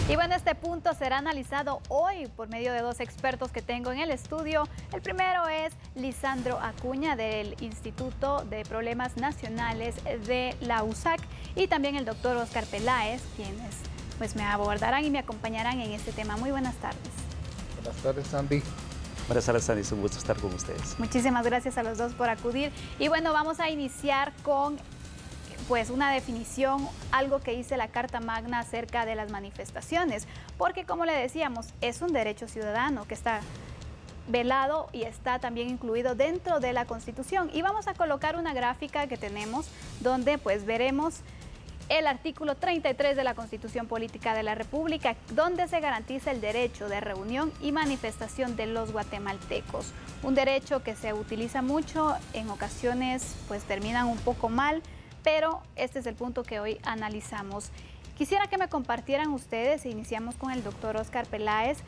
Y bueno, este punto será analizado hoy por medio de dos expertos que tengo en el estudio. El primero es Lisandro Acuña del Instituto de Problemas Nacionales de la USAC y también el doctor Oscar Peláez, quienes pues me abordarán y me acompañarán en este tema. Muy buenas tardes. Buenas tardes, Sandy. Buenas tardes, Sandy. Es un gusto estar con ustedes. Muchísimas gracias a los dos por acudir. Y bueno, vamos a iniciar con pues una definición, algo que dice la Carta Magna acerca de las manifestaciones, porque como le decíamos, es un derecho ciudadano que está velado y está también incluido dentro de la Constitución. Y vamos a colocar una gráfica que tenemos donde pues veremos el artículo 33 de la Constitución Política de la República, donde se garantiza el derecho de reunión y manifestación de los guatemaltecos. Un derecho que se utiliza mucho, en ocasiones pues terminan un poco mal, pero este es el punto que hoy analizamos. Quisiera que me compartieran ustedes, iniciamos con el doctor Oscar Peláez,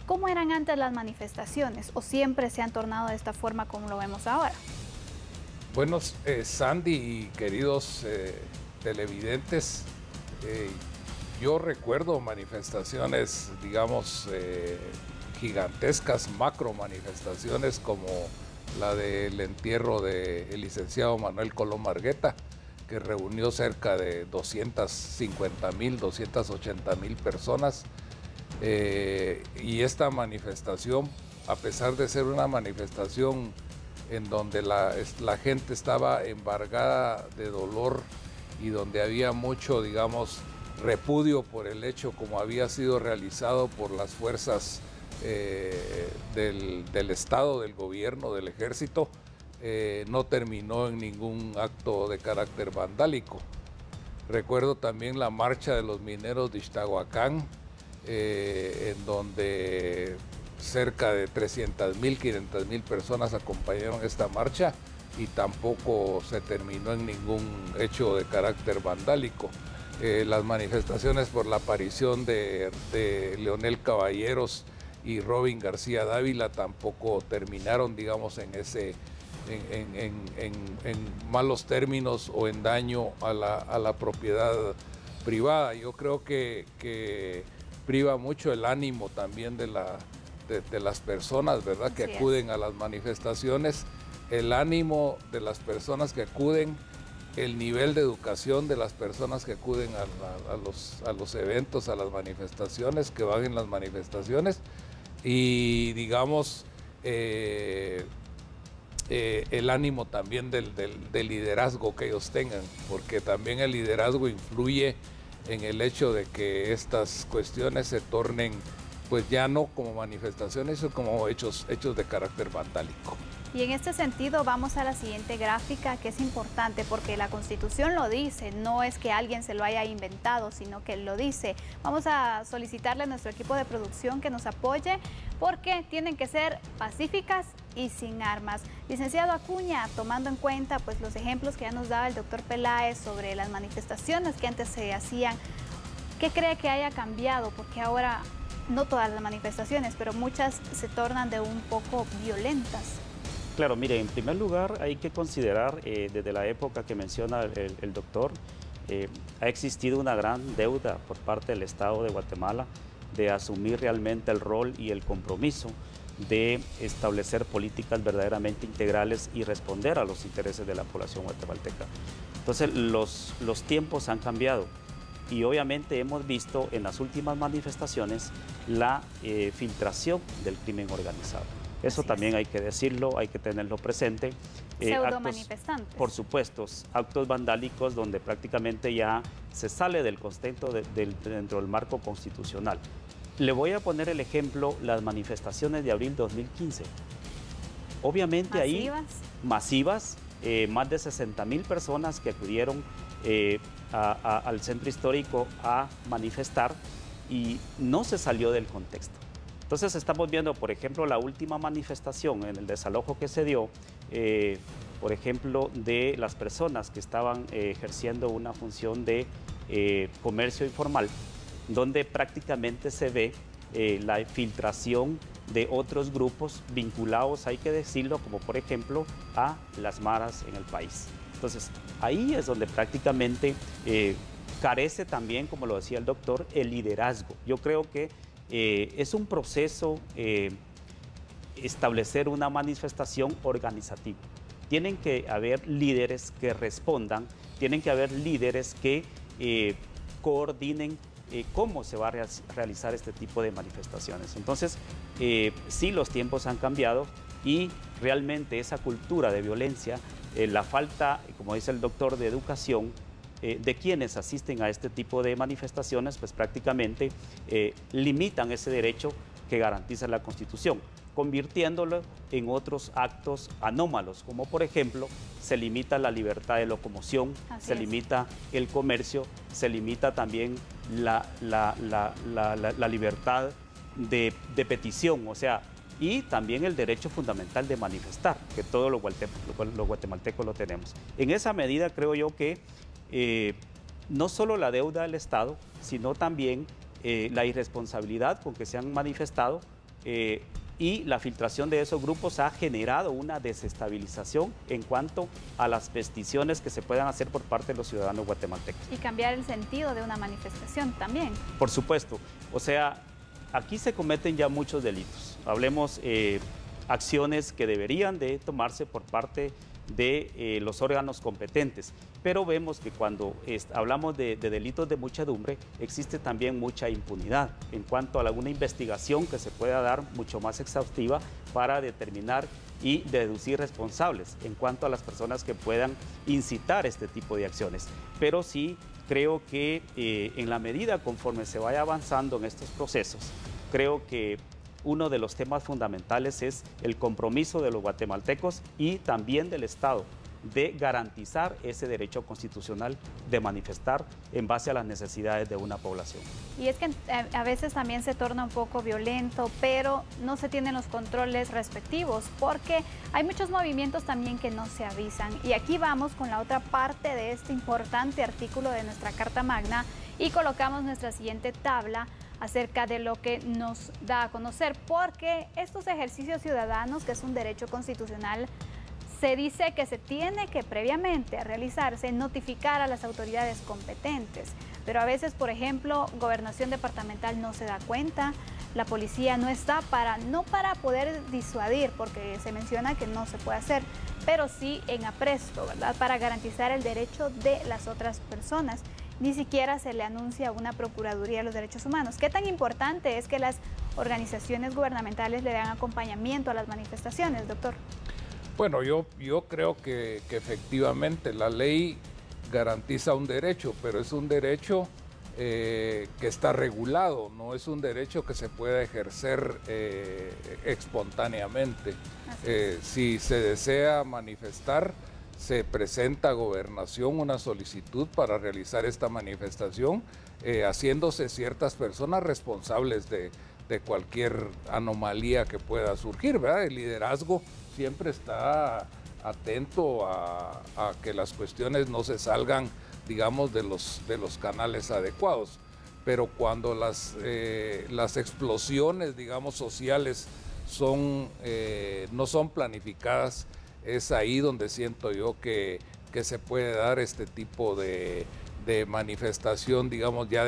¿cómo eran antes las manifestaciones o siempre se han tornado de esta forma como lo vemos ahora? Bueno, Sandy y queridos televidentes, yo recuerdo manifestaciones, digamos, gigantescas, macro manifestaciones como la del entierro del licenciado Manuel Colón Margueta, que reunió cerca de 250,000, 280,000 personas. Y esta manifestación, a pesar de ser una manifestación en donde la gente estaba embargada de dolor y donde había mucho, digamos, repudio por el hecho como había sido realizado por las fuerzas del Estado, del gobierno, del ejército, no terminó en ningún acto de carácter vandálico. Recuerdo también la marcha de los mineros de Ixtahuacán, en donde cerca de 300,000, 500,000 personas acompañaron esta marcha y tampoco se terminó en ningún hecho de carácter vandálico. Las manifestaciones por la aparición de Leonel Caballeros y Robin García Dávila tampoco terminaron, digamos, en malos términos o en daño a la propiedad privada. Yo creo que priva mucho el ánimo también de las personas, ¿verdad?, que acuden a las manifestaciones, el ánimo de las personas que acuden, el nivel de educación de las personas que acuden a los eventos, a las manifestaciones, que van en las manifestaciones, y digamos el ánimo también del liderazgo que ellos tengan, porque también el liderazgo influye en el hecho de que estas cuestiones se tornen pues ya no como manifestaciones, sino como hechos de carácter vandálico. Y en este sentido vamos a la siguiente gráfica, que es importante porque la Constitución lo dice, no es que alguien se lo haya inventado, sino que lo dice. Vamos a solicitarle a nuestro equipo de producción que nos apoye porque tienen que ser pacíficas y sin armas. Licenciado Acuña, tomando en cuenta pues los ejemplos que ya nos daba el doctor Peláez sobre las manifestaciones que antes se hacían, ¿qué cree que haya cambiado? Porque ahora no todas las manifestaciones, pero muchas se tornan de un poco violentas. Claro, mire, en primer lugar hay que considerar, desde la época que menciona el doctor, ha existido una gran deuda por parte del Estado de Guatemala de asumir realmente el rol y el compromiso de establecer políticas verdaderamente integrales y responder a los intereses de la población guatemalteca. Entonces, los tiempos han cambiado y obviamente hemos visto en las últimas manifestaciones la filtración del crimen organizado. Eso también hay que decirlo, hay que tenerlo presente. Pseudo-manifestantes. Por supuesto, actos vandálicos donde prácticamente ya se sale del contexto dentro del marco constitucional. Le voy a poner el ejemplo, las manifestaciones de abril 2015. Obviamente ahí, masivas, más de 60,000 personas que acudieron al centro histórico a manifestar y no se salió del contexto. Entonces estamos viendo, por ejemplo, la última manifestación en el desalojo que se dio, por ejemplo, de las personas que estaban ejerciendo una función de comercio informal, donde prácticamente se ve la filtración de otros grupos vinculados, hay que decirlo, como por ejemplo a las maras en el país. Entonces ahí es donde prácticamente carece también, como lo decía el doctor, el liderazgo. Yo creo que es un proceso establecer una manifestación organizativa. Tienen que haber líderes que respondan, tienen que haber líderes que coordinen cómo se va a realizar este tipo de manifestaciones. Entonces, sí, los tiempos han cambiado y realmente esa cultura de violencia, la falta, como dice el doctor, de educación de quienes asisten a este tipo de manifestaciones, pues prácticamente limitan ese derecho que garantiza la Constitución, convirtiéndolo en otros actos anómalos, como por ejemplo se limita la libertad de locomoción, se limita el comercio, se limita también la libertad de petición, o sea, y también el derecho fundamental de manifestar, que todos los guatemaltecos lo tenemos. En esa medida creo yo que no solo la deuda del Estado, sino también la irresponsabilidad con que se han manifestado y la filtración de esos grupos ha generado una desestabilización en cuanto a las peticiones que se puedan hacer por parte de los ciudadanos guatemaltecos. Y cambiar el sentido de una manifestación también. Por supuesto. O sea, aquí se cometen ya muchos delitos. Hablemos acciones que deberían de tomarse por parte de los órganos competentes, pero vemos que cuando hablamos de delitos de muchedumbre existe también mucha impunidad en cuanto a alguna investigación que se pueda dar mucho más exhaustiva para determinar y deducir responsables en cuanto a las personas que puedan incitar este tipo de acciones. Pero sí creo que en la medida conforme se vaya avanzando en estos procesos, creo que uno de los temas fundamentales es el compromiso de los guatemaltecos y también del Estado de garantizar ese derecho constitucional de manifestar en base a las necesidades de una población. Y es que a veces también se torna un poco violento, pero no se tienen los controles respectivos, porque hay muchos movimientos también que no se avisan. Y aquí vamos con la otra parte de este importante artículo de nuestra Carta Magna y colocamos nuestra siguiente tabla acerca de lo que nos da a conocer, porque estos ejercicios ciudadanos, que es un derecho constitucional, se dice que se tiene que previamente realizarse, notificar a las autoridades competentes, pero a veces, por ejemplo, Gobernación Departamental no se da cuenta, la policía no está no para poder disuadir, porque se menciona que no se puede hacer, pero sí en apresto, ¿verdad?, para garantizar el derecho de las otras personas. Ni siquiera se le anuncia a una Procuraduría de los Derechos Humanos. ¿Qué tan importante es que las organizaciones gubernamentales le den acompañamiento a las manifestaciones, doctor? Bueno, yo creo que efectivamente la ley garantiza un derecho, pero es un derecho que está regulado, no es un derecho que se pueda ejercer espontáneamente. Si se desea manifestar, se presenta a Gobernación una solicitud para realizar esta manifestación, haciéndose ciertas personas responsables de cualquier anomalía que pueda surgir, ¿verdad? El liderazgo siempre está atento a que las cuestiones no se salgan, digamos, de los canales adecuados. Pero cuando las explosiones, digamos, sociales no son planificadas, es ahí donde siento yo que se puede dar este tipo de manifestación, digamos, ya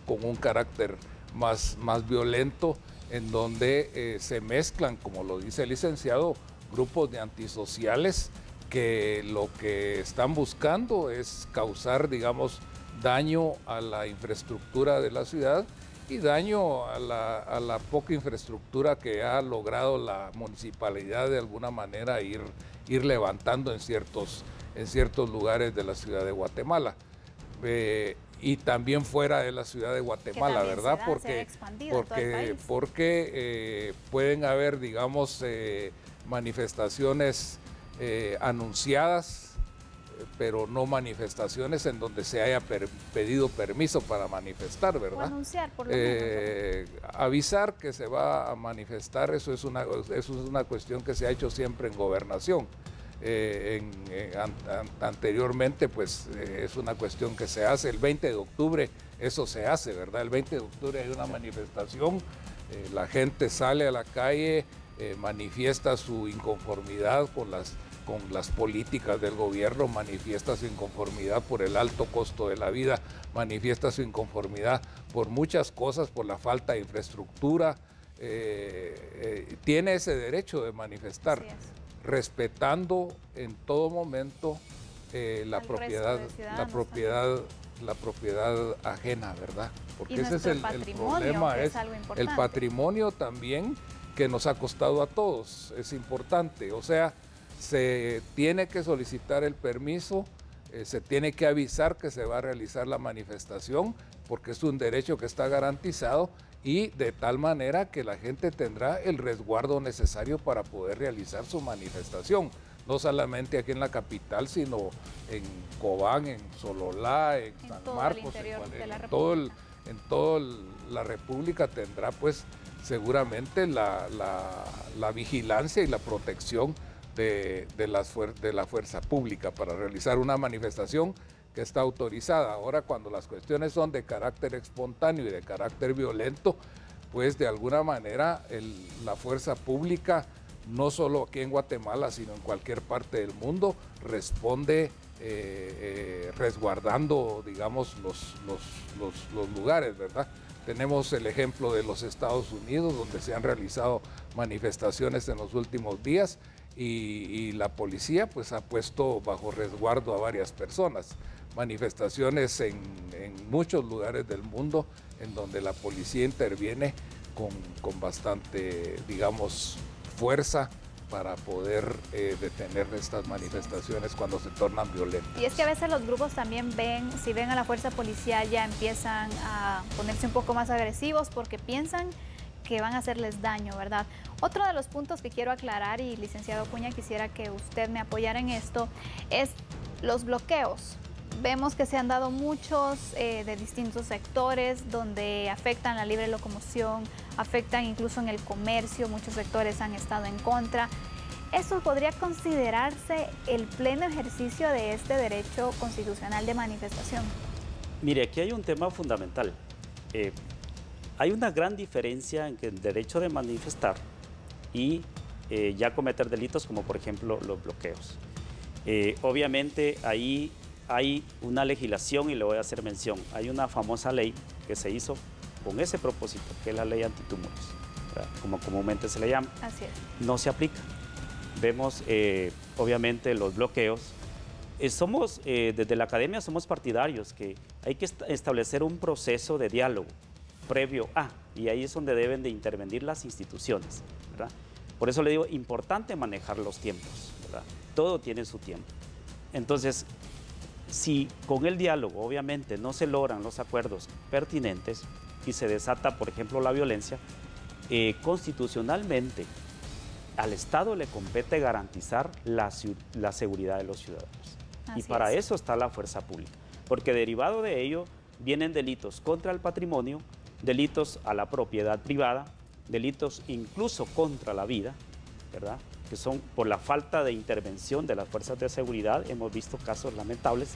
con un carácter más violento, en donde se mezclan, como lo dice el licenciado, grupos de antisociales que lo que están buscando es causar, digamos, daño a la infraestructura de la ciudad y daño a la poca infraestructura que ha logrado la municipalidad de alguna manera ir levantando en ciertos lugares de la ciudad de Guatemala. Y también fuera de la ciudad de Guatemala, ¿verdad? Porque pueden haber, digamos, manifestaciones anunciadas, pero no manifestaciones en donde se haya pedido permiso para manifestar, ¿verdad? O anunciar, por lo menos. Avisar que se va a manifestar, eso es una cuestión que se ha hecho siempre en Gobernación. Anteriormente, pues es una cuestión que se hace. El 20 de octubre eso se hace, ¿verdad? El 20 de octubre hay una manifestación, la gente sale a la calle, manifiesta su inconformidad con con las políticas del gobierno, manifiesta su inconformidad por el alto costo de la vida, manifiesta su inconformidad por muchas cosas, por la falta de infraestructura. Tiene ese derecho de manifestar, respetando en todo momento la propiedad ajena, ¿verdad? Porque ese es el problema, es el patrimonio también que nos ha costado a todos, es importante. O sea, se tiene que solicitar el permiso, se tiene que avisar que se va a realizar la manifestación, porque es un derecho que está garantizado, y de tal manera que la gente tendrá el resguardo necesario para poder realizar su manifestación, no solamente aquí en la capital, sino en Cobán, en Sololá, en San Marcos, en toda la República tendrá pues seguramente la vigilancia y la protección de la fuerza pública para realizar una manifestación que está autorizada. Ahora, cuando las cuestiones son de carácter espontáneo y de carácter violento, pues de alguna manera la fuerza pública, no solo aquí en Guatemala, sino en cualquier parte del mundo, responde resguardando, digamos, los lugares, ¿verdad? Tenemos el ejemplo de los Estados Unidos, donde se han realizado manifestaciones en los últimos días y la policía pues ha puesto bajo resguardo a varias personas. Manifestaciones en muchos lugares del mundo en donde la policía interviene con bastante, digamos, fuerza para poder detener estas manifestaciones cuando se tornan violentas. Y es que a veces los grupos también ven, si ven a la fuerza policial, ya empiezan a ponerse un poco más agresivos porque piensan que van a hacerles daño, ¿verdad? Otro de los puntos que quiero aclarar, y licenciado Acuña, quisiera que usted me apoyara en esto, es los bloqueos. Vemos que se han dado muchos de distintos sectores donde afectan la libre locomoción, afectan incluso en el comercio, muchos sectores han estado en contra. ¿Esto podría considerarse el pleno ejercicio de este derecho constitucional de manifestación? Mire, aquí hay un tema fundamental. Hay una gran diferencia en el derecho de manifestar y ya cometer delitos como por ejemplo los bloqueos. Obviamente ahí hay una legislación y le voy a hacer mención. Hay una famosa ley que se hizo con ese propósito, que es la ley antitumultos, ¿verdad? Como comúnmente se le llama. Así es. No se aplica. Vemos obviamente los bloqueos. Desde la academia somos partidarios que hay que establecer un proceso de diálogo previo a, y ahí es donde deben de intervenir las instituciones, ¿verdad? Por eso le digo, importante manejar los tiempos, ¿verdad? Todo tiene su tiempo. Entonces, si con el diálogo obviamente no se logran los acuerdos pertinentes y se desata, por ejemplo, la violencia, constitucionalmente al Estado le compete garantizar la seguridad de los ciudadanos. Y para eso está la fuerza pública, porque derivado de ello vienen delitos contra el patrimonio, delitos a la propiedad privada, delitos incluso contra la vida, ¿verdad?, que son por la falta de intervención de las fuerzas de seguridad. Hemos visto casos lamentables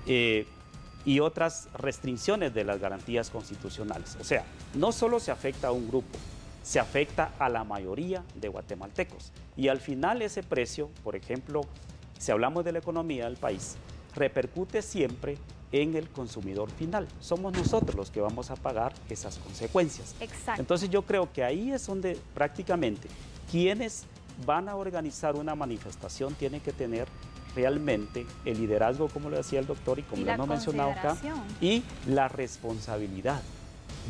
y otras restricciones de las garantías constitucionales. O sea, no solo se afecta a un grupo, se afecta a la mayoría de guatemaltecos. Y al final ese precio, por ejemplo, si hablamos de la economía del país, repercute siempre en el consumidor final. Somos nosotros los que vamos a pagar esas consecuencias. Exacto. Entonces yo creo que ahí es donde prácticamente quienes van a organizar una manifestación tienen que tener realmente el liderazgo, como lo decía el doctor y como lo hemos mencionado acá, y la responsabilidad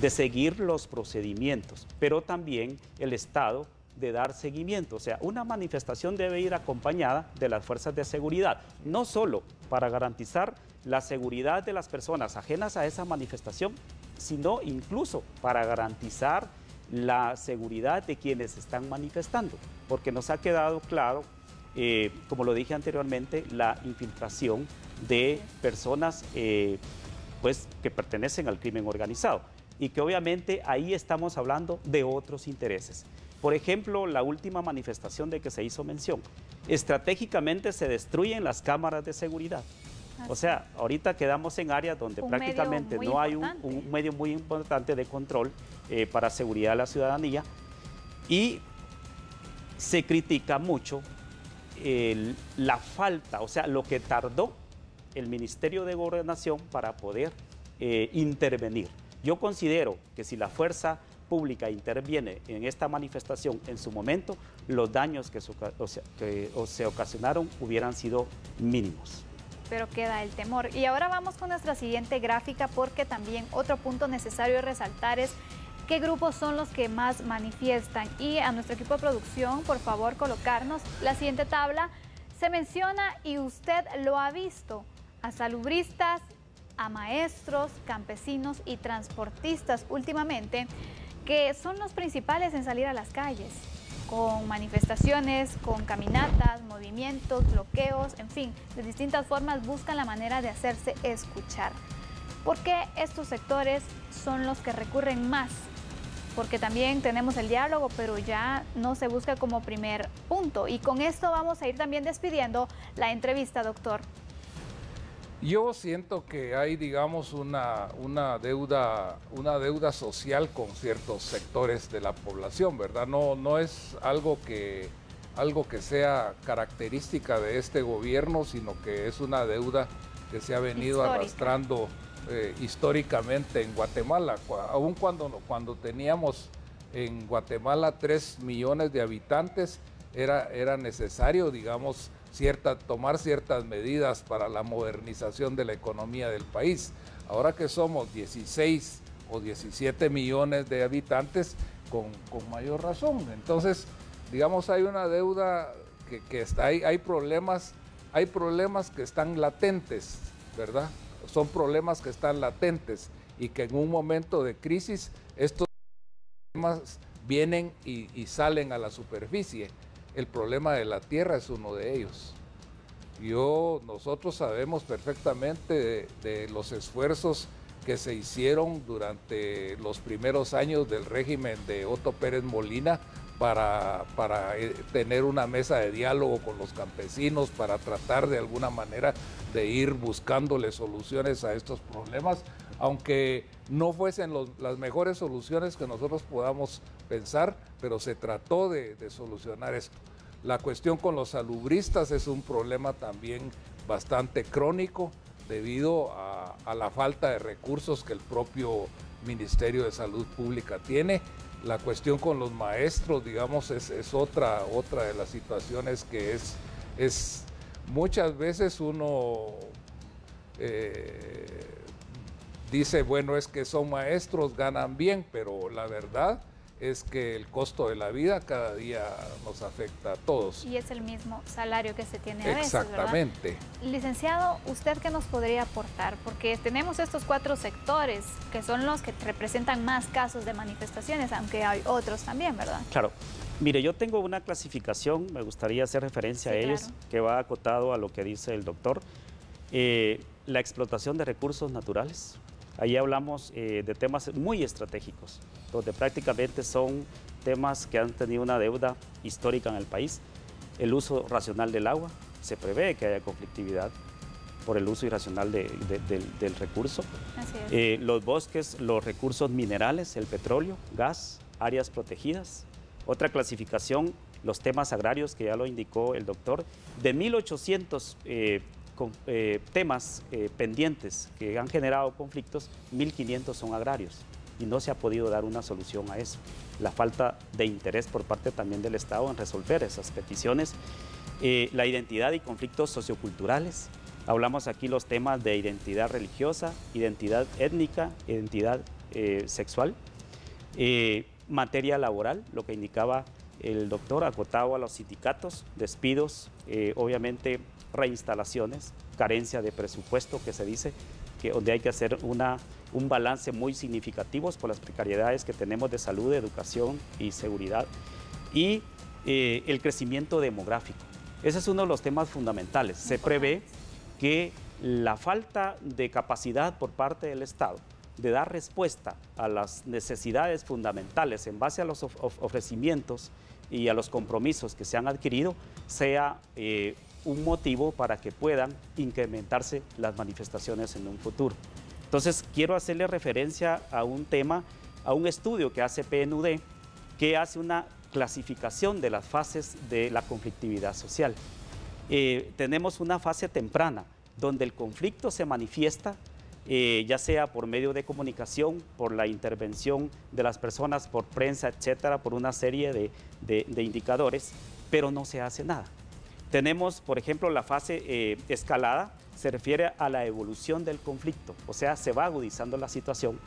de seguir los procedimientos, pero también el Estado de dar seguimiento. O sea, una manifestación debe ir acompañada de las fuerzas de seguridad, no solo para garantizar la seguridad de las personas ajenas a esa manifestación, sino incluso para garantizar la seguridad de quienes están manifestando, porque nos ha quedado claro, como lo dije anteriormente, la infiltración de personas pues, que pertenecen al crimen organizado y que obviamente ahí estamos hablando de otros intereses. Por ejemplo, la última manifestación de que se hizo mención, estratégicamente se destruyen las cámaras de seguridad. O sea, ahorita quedamos en áreas donde prácticamente no hay un medio muy importante de control para seguridad de la ciudadanía y se critica mucho la falta, o sea, lo que tardó el Ministerio de Gobernación para poder intervenir. Yo considero que si la fuerza pública interviene en esta manifestación en su momento, los daños que se ocasionaron hubieran sido mínimos. Pero queda el temor. Y ahora vamos con nuestra siguiente gráfica, porque también otro punto necesario resaltar es qué grupos son los que más manifiestan. Y a nuestro equipo de producción, por favor, colocarnos la siguiente tabla. Se menciona, y usted lo ha visto, a salubristas, a maestros, campesinos y transportistas últimamente, que son los principales en salir a las calles, con manifestaciones, con caminatas, movimientos, bloqueos, en fin, de distintas formas buscan la manera de hacerse escuchar. ¿Por qué estos sectores son los que recurren más? Porque también tenemos el diálogo, pero ya no se busca como primer punto. Y con esto vamos a ir también despidiendo la entrevista, doctor. Yo siento que hay, digamos, una deuda social con ciertos sectores de la población, ¿verdad? No es algo que sea característica de este gobierno, sino que es una deuda que se ha venido arrastrando históricamente en Guatemala. Aun cuando teníamos en Guatemala 3 millones de habitantes, era necesario, digamos, tomar ciertas medidas para la modernización de la economía del país. Ahora que somos 16 o 17 millones de habitantes, con mayor razón. Entonces, digamos, hay una deuda que está ahí, hay problemas que están latentes, ¿verdad? Son problemas que están latentes y que en un momento de crisis estos problemas vienen y salen a la superficie. El problema de la tierra es uno de ellos. Nosotros sabemos perfectamente de los esfuerzos que se hicieron durante los primeros años del régimen de Otto Pérez Molina para tener una mesa de diálogo con los campesinos, para tratar de alguna manera de ir buscándole soluciones a estos problemas, aunque no fuesen las mejores soluciones que nosotros podamos pensar, pero se trató de solucionar esto. La cuestión con los salubristas es un problema también bastante crónico debido a la falta de recursos que el propio Ministerio de Salud Pública tiene. La cuestión con los maestros, digamos, es otra de las situaciones que es muchas veces uno dice, bueno, es que son maestros, ganan bien, pero la verdad es que el costo de la vida cada día nos afecta a todos. Y es el mismo salario que se tiene a veces, exactamente, ¿verdad? Licenciado, ¿usted qué nos podría aportar? Porque tenemos estos 4 sectores que son los que representan más casos de manifestaciones, aunque hay otros también, ¿verdad? Claro. Mire, yo tengo una clasificación, me gustaría hacer referencia a ellos, claro, que va acotado a lo que dice el doctor. La explotación de recursos naturales. Ahí hablamos de temas muy estratégicos, donde prácticamente son temas que han tenido una deuda histórica en el país. El uso racional del agua, se prevé que haya conflictividad por el uso irracional del recurso. Así es. Los bosques, los recursos minerales, el petróleo, gas, áreas protegidas. Otra clasificación, los temas agrarios, que ya lo indicó el doctor, de 1.800 temas pendientes que han generado conflictos, 1.500 son agrarios y no se ha podido dar una solución a eso. La falta de interés por parte también del Estado en resolver esas peticiones. La identidad y conflictos socioculturales. Hablamos aquí los temas de identidad religiosa, identidad étnica, identidad sexual. Materia laboral, lo que indicaba el doctor, acotado a los sindicatos, despidos, obviamente reinstalaciones, carencia de presupuesto, que se dice que donde hay que hacer un balance muy significativo por las precariedades que tenemos de salud, de educación y seguridad, y el crecimiento demográfico. Ese es uno de los temas fundamentales. Se prevé que la falta de capacidad por parte del Estado de dar respuesta a las necesidades fundamentales en base a los ofrecimientos y a los compromisos que se han adquirido sea un motivo para que puedan incrementarse las manifestaciones en un futuro. Entonces, quiero hacerle referencia a un tema, a un estudio que hace PNUD, que hace una clasificación de las fases de la conflictividad social. tenemos una fase temprana, donde el conflicto se manifiesta, ya sea por medio de comunicación, por la intervención de las personas, por prensa, etcétera, por una serie de indicadores, pero no se hace nada. Tenemos, por ejemplo, la fase escalada, se refiere a la evolución del conflicto, o sea, se va agudizando la situación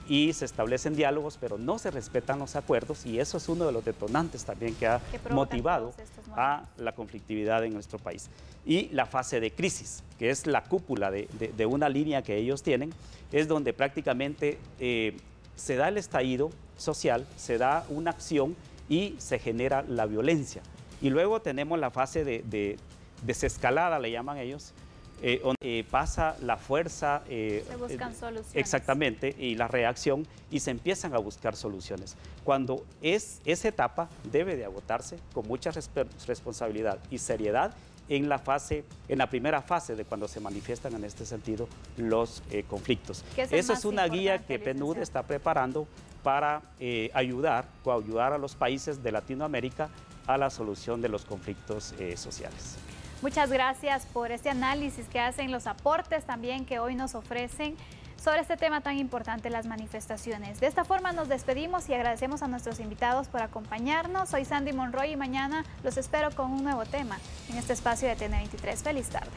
y se establecen diálogos, pero no se respetan los acuerdos, y eso es uno de los detonantes también que ha motivado a la conflictividad en nuestro país. Y la fase de crisis, que es la cúpula de una línea que ellos tienen, es donde prácticamente se da el estallido social, se da una acción y se genera la violencia. Y luego tenemos la fase de desescalada, le llaman ellos, donde pasa la fuerza, se buscan soluciones. Exactamente, y la reacción, y se empiezan a buscar soluciones. Cuando esa etapa debe de agotarse con mucha responsabilidad y seriedad en la primera fase de cuando se manifiestan en este sentido los conflictos. Esa es una guía que PNUD está preparando para coayudar a los países de Latinoamérica a la solución de los conflictos sociales. Muchas gracias por este análisis que hacen, los aportes también que hoy nos ofrecen sobre este tema tan importante, las manifestaciones. De esta forma nos despedimos y agradecemos a nuestros invitados por acompañarnos. Soy Sandy Monroy y mañana los espero con un nuevo tema en este espacio de TN23. Feliz tarde.